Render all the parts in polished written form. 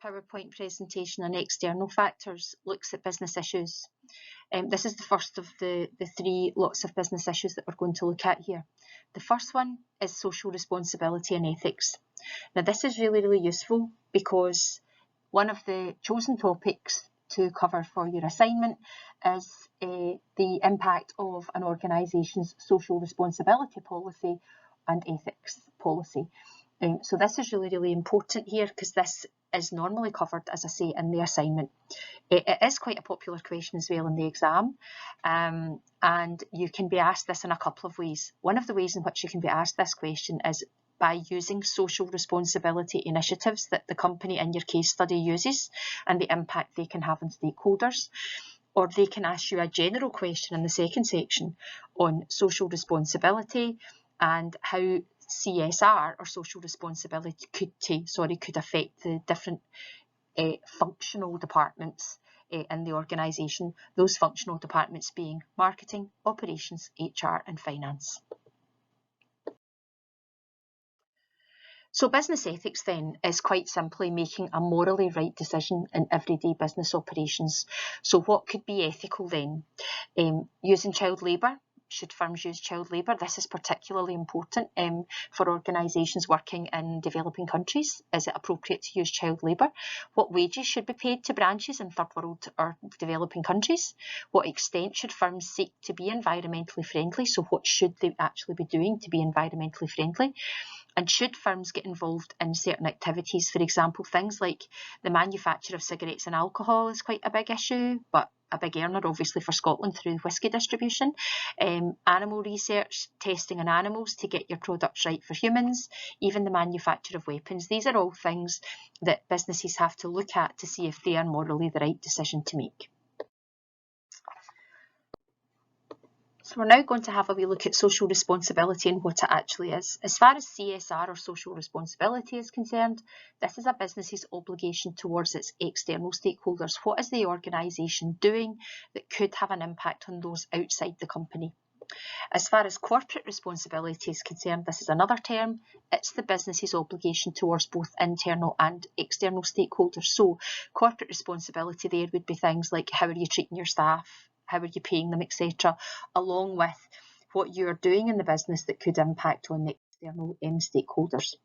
PowerPoint presentation on external factors looks at business issues. This is the first of the three lots of business issues that we're going to look at here. The first one is social responsibility and ethics. Now this is really useful because one of the chosen topics to cover for your assignment is the impact of an organisation's social responsibility policy and ethics policy. So this is really important here because this is normally covered, as I say, in the assignment. It is quite a popular question as well in the exam, and you can be asked this in a couple of ways. One of the ways in which you can be asked this question is by using social responsibility initiatives that the company in your case study uses and the impact they can have on stakeholders. Or they can ask you a general question in the second section on social responsibility and how CSR or social responsibility could affect the different functional departments in the organisation, those functional departments being marketing, operations, HR and finance. So business ethics then is quite simply making a morally right decision in everyday business operations. So what could be ethical then? Using child labour. Should firms use child labour? This is particularly important for organisations working in developing countries. Is it appropriate to use child labour? What wages should be paid to branches in third world or developing countries? What extent should firms seek to be environmentally friendly? So what should they actually be doing to be environmentally friendly? And should firms get involved in certain activities? For example, things like the manufacture of cigarettes and alcohol is quite a big issue, but a big earner obviously for Scotland through whisky distribution. Animal research, testing on animals to get your products right for humans, even the manufacture of weapons. These are all things that businesses have to look at to see if they are morally the right decision to make. So we're now going to have a wee look at social responsibility and what it actually is. As far as CSR or social responsibility is concerned, this is a business's obligation towards its external stakeholders. What is the organisation doing that could have an impact on those outside the company? As far as corporate responsibility is concerned, this is another term. It's the business's obligation towards both internal and external stakeholders. So corporate responsibility there would be things like how are you treating your staff, how are you paying them, etc., along with what you're doing in the business that could impact on the external stakeholders.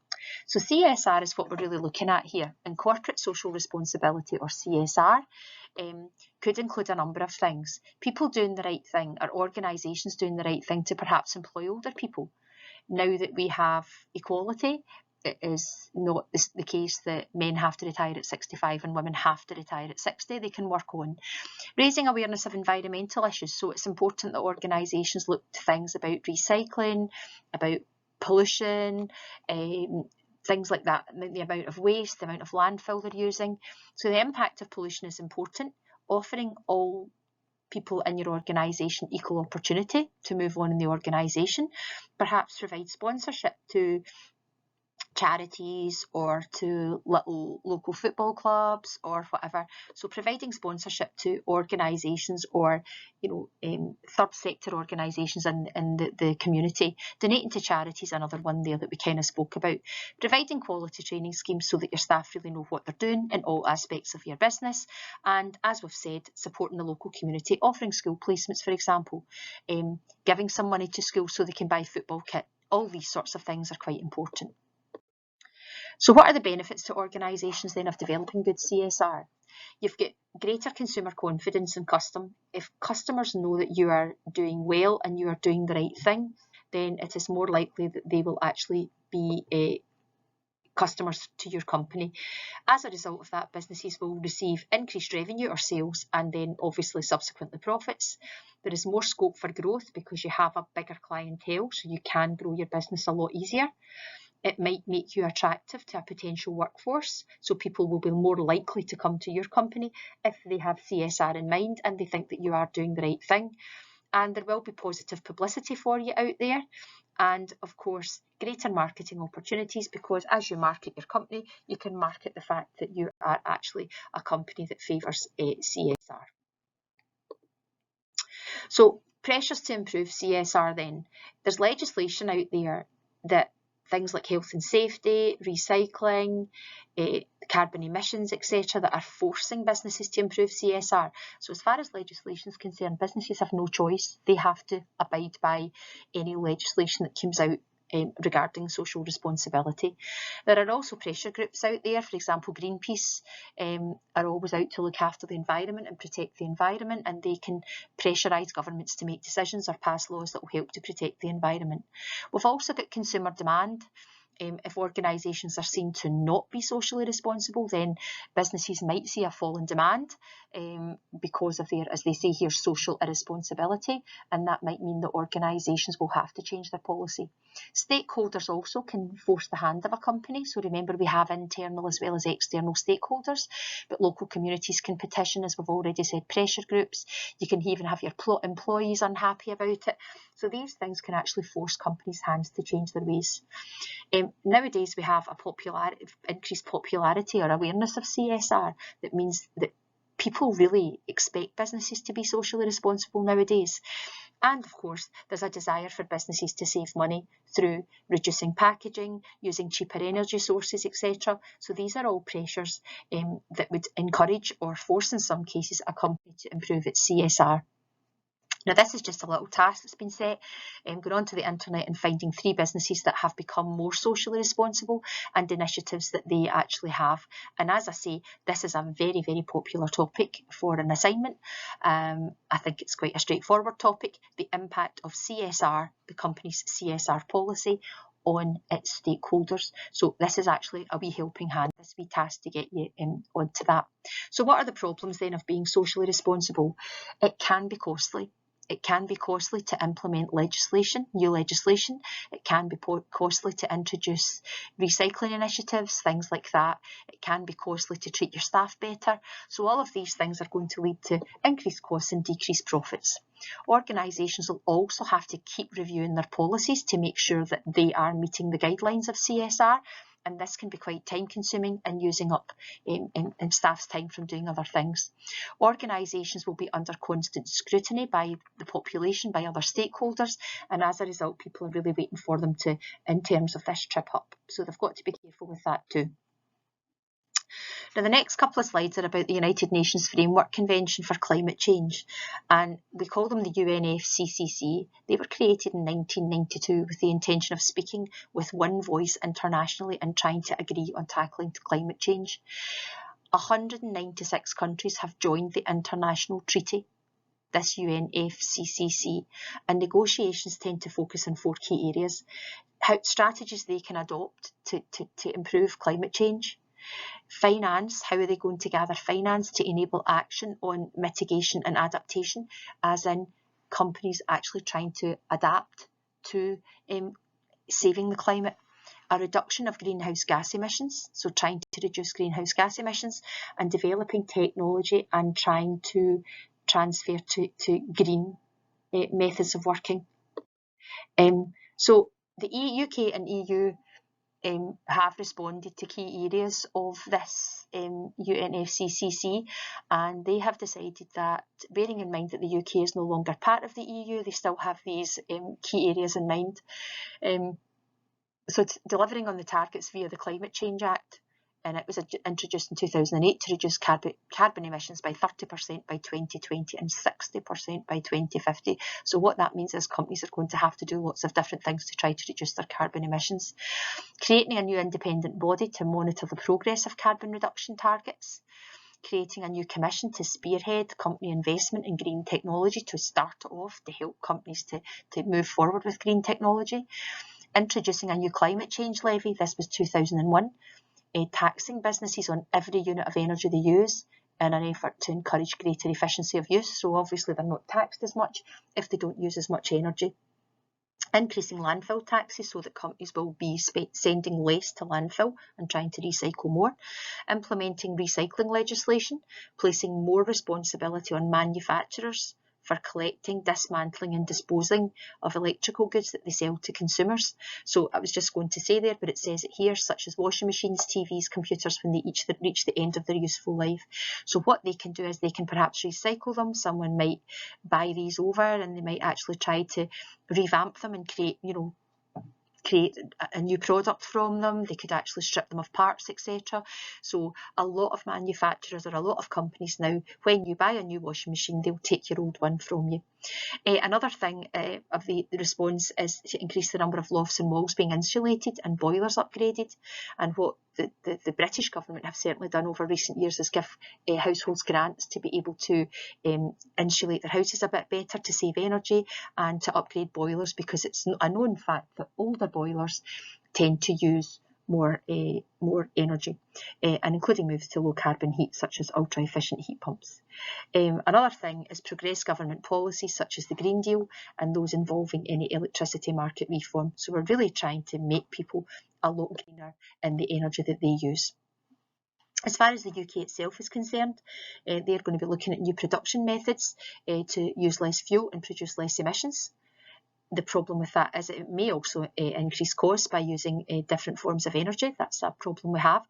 So CSR is what we're really looking at here, and corporate social responsibility or CSR could include a number of things. People doing the right thing, or organisations doing the right thing to perhaps employ older people. Now that we have equality, it is not the case that men have to retire at 65 and women have to retire at 60. They can work on raising awareness of environmental issues. So it's important that organisations look to things about recycling, about pollution, things like that, the amount of waste, the amount of landfill they're using. So the impact of pollution is important. Offering all people in your organisation equal opportunity to move on in the organisation. Perhaps provide sponsorship to charities or to little local football clubs or whatever. So providing sponsorship to organisations or third sector organisations in the community. Donating to charities, another one there that we kind of spoke about. Providing quality training schemes so that your staff really know what they're doing in all aspects of your business. And as we've said, supporting the local community, offering school placements, for example, giving some money to schools so they can buy football kit. All these sorts of things are quite important. So what are the benefits to organisations then of developing good CSR? You've got greater consumer confidence in if customers know that you are doing well and you are doing the right thing, then it is more likely that they will actually be customers to your company. As a result of that, businesses will receive increased revenue or sales and then obviously subsequently profits. There is more scope for growth because you have a bigger clientele, so you can grow your business a lot easier. It might make you attractive to a potential workforce, so people will be more likely to come to your company if they have CSR in mind and they think that you are doing the right thing. And there will be positive publicity for you out there. And of course, greater marketing opportunities, because as you market your company, you can market the fact that you are actually a company that favours CSR. So pressures to improve CSR then. There's legislation out there that things like health and safety, recycling, carbon emissions, etc., that are forcing businesses to improve CSR. So as far as legislation is concerned, businesses have no choice. They have to abide by any legislation that comes out regarding social responsibility. There are also pressure groups out there. For example, Greenpeace are always out to look after the environment and protect the environment, and they can pressurise governments to make decisions or pass laws that will help to protect the environment. We've also got consumer demand. If organisations are seen to not be socially responsible, then businesses might see a fall in demand because of their, as they say here, social irresponsibility, and that might mean that organisations will have to change their policy. Stakeholders also can force the hand of a company. So remember, we have internal as well as external stakeholders, but local communities can petition, as we've already said, pressure groups. You can even have your employees unhappy about it. So these things can actually force companies' hands to change their ways. Nowadays we have a increased popularity or awareness of CSR. That means that people really expect businesses to be socially responsible nowadays. And of course, there's a desire for businesses to save money through reducing packaging, using cheaper energy sources, etc. So these are all pressures that would encourage or force, in some cases, a company to improve its CSR. Now, this is just a little task that's been set, going onto the internet and finding 3 businesses that have become more socially responsible and initiatives that they actually have. And as I say, this is a very, very popular topic for an assignment. I think it's quite a straightforward topic, the impact of CSR, the company's CSR policy, on its stakeholders. So this is actually a wee helping hand, this wee task to get you onto that. So what are the problems then of being socially responsible? It can be costly. It can be costly to implement legislation, new legislation. It can be costly to introduce recycling initiatives, things like that. It can be costly to treat your staff better. So all of these things are going to lead to increased costs and decreased profits. Organisations will also have to keep reviewing their policies to make sure that they are meeting the guidelines of CSR. And this can be quite time consuming and using up staff's time from doing other things. Organisations will be under constant scrutiny by the population, by other stakeholders, and as a result, people are really waiting for them to, in terms of this, trip up. So they've got to be careful with that too. Now, the next couple of slides are about the United Nations Framework Convention for Climate Change, and we call them the UNFCCC. They were created in 1992 with the intention of speaking with one voice internationally and trying to agree on tackling climate change. 196 countries have joined the international treaty, this UNFCCC, and negotiations tend to focus on 4 key areas: how strategies they can adopt to improve climate change; finance, how are they going to gather finance to enable action on mitigation and adaptation, as in companies actually trying to adapt to saving the climate; a reduction of greenhouse gas emissions, so trying to reduce greenhouse gas emissions, and developing technology and trying to transfer to green methods of working. So the UK and EU have responded to key areas of this UNFCCC, and they have decided that, bearing in mind that the UK is no longer part of the EU, they still have these key areas in mind. So delivering on the targets via the Climate Change Act, and it was introduced in 2008 to reduce carbon emissions by 30% by 2020 and 60% by 2050. So what that means is companies are going to have to do lots of different things to try to reduce their carbon emissions. Creating a new independent body to monitor the progress of carbon reduction targets. Creating a new commission to spearhead company investment in green technology to start off to help companies to move forward with green technology. Introducing a new climate change levy, this was 2001, taxing businesses on every unit of energy they use in an effort to encourage greater efficiency of use. So obviously they're not taxed as much if they don't use as much energy. Increasing landfill taxes so that companies will be sending less to landfill and trying to recycle more. Implementing recycling legislation, placing more responsibility on manufacturers for collecting, dismantling and disposing of electrical goods that they sell to consumers. So I was just going to say there, but it says it here, such as washing machines, TVs, computers, when they reach the end of their useful life. So what they can do is they can perhaps recycle them. Someone might buy these over and they might actually try to revamp them and create, create a new product from them. They could actually strip them of parts, etc. So a lot of manufacturers or a lot of companies now, when you buy a new washing machine, they'll take your old one from you. Another thing of the response is to increase the number of lofts and walls being insulated and boilers upgraded. And what the British government have certainly done over recent years is give households grants to be able to insulate their houses a bit better, to save energy and to upgrade boilers, because it's a known fact that older boilers tend to use more energy, and including moves to low carbon heat such as ultra efficient heat pumps. Another thing is progress government policies such as the Green Deal and those involving any electricity market reform. So we're really trying to make people a lot greener in the energy that they use. As far as the UK itself is concerned, they're going to be looking at new production methods to use less fuel and produce less emissions. The problem with that is it may also increase costs by using different forms of energy. That's a problem we have.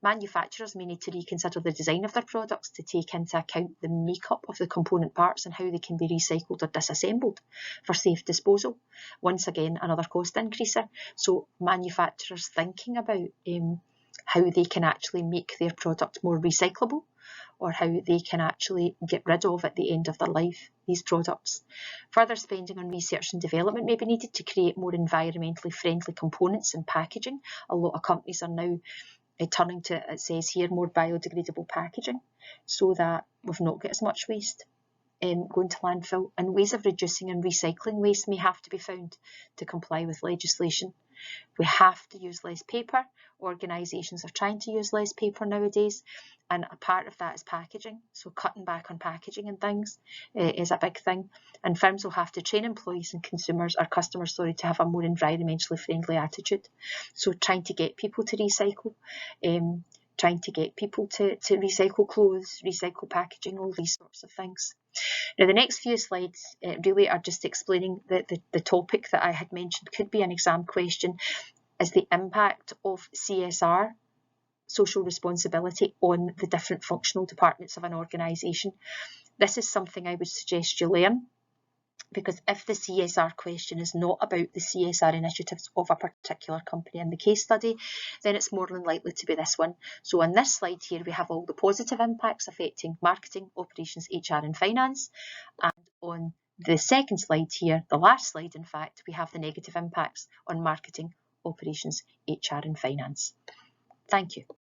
Manufacturers may need to reconsider the design of their products to take into account the makeup of the component parts and how they can be recycled or disassembled for safe disposal. Once again, another cost increaser. So manufacturers thinking about how they can actually make their product more recyclable, or how they can actually get rid of at the end of their life these products. Further spending on research and development may be needed to create more environmentally friendly components and packaging. A lot of companies are now turning to, it says here, more biodegradable packaging, so that we've not got as much waste going to landfill. And ways of reducing and recycling waste may have to be found to comply with legislation. We have to use less paper. Organisations are trying to use less paper nowadays, and a part of that is packaging. So cutting back on packaging and things is a big thing. And firms will have to train employees and customers, to have a more environmentally friendly attitude. So trying to get people to recycle, trying to get people to recycle clothes, recycle packaging, all these sorts of things. Now, the next few slides really are just explaining the topic that I had mentioned could be an exam question, is the impact of CSR, social responsibility, on the different functional departments of an organisation. This is something I would suggest you learn, because if the CSR question is not about the CSR initiatives of a particular company in the case study, then it's more than likely to be this one. So on this slide here, we have all the positive impacts affecting marketing, operations, HR and finance. And on the second slide here, the last slide in fact, we have the negative impacts on marketing, operations, HR and finance. Thank you.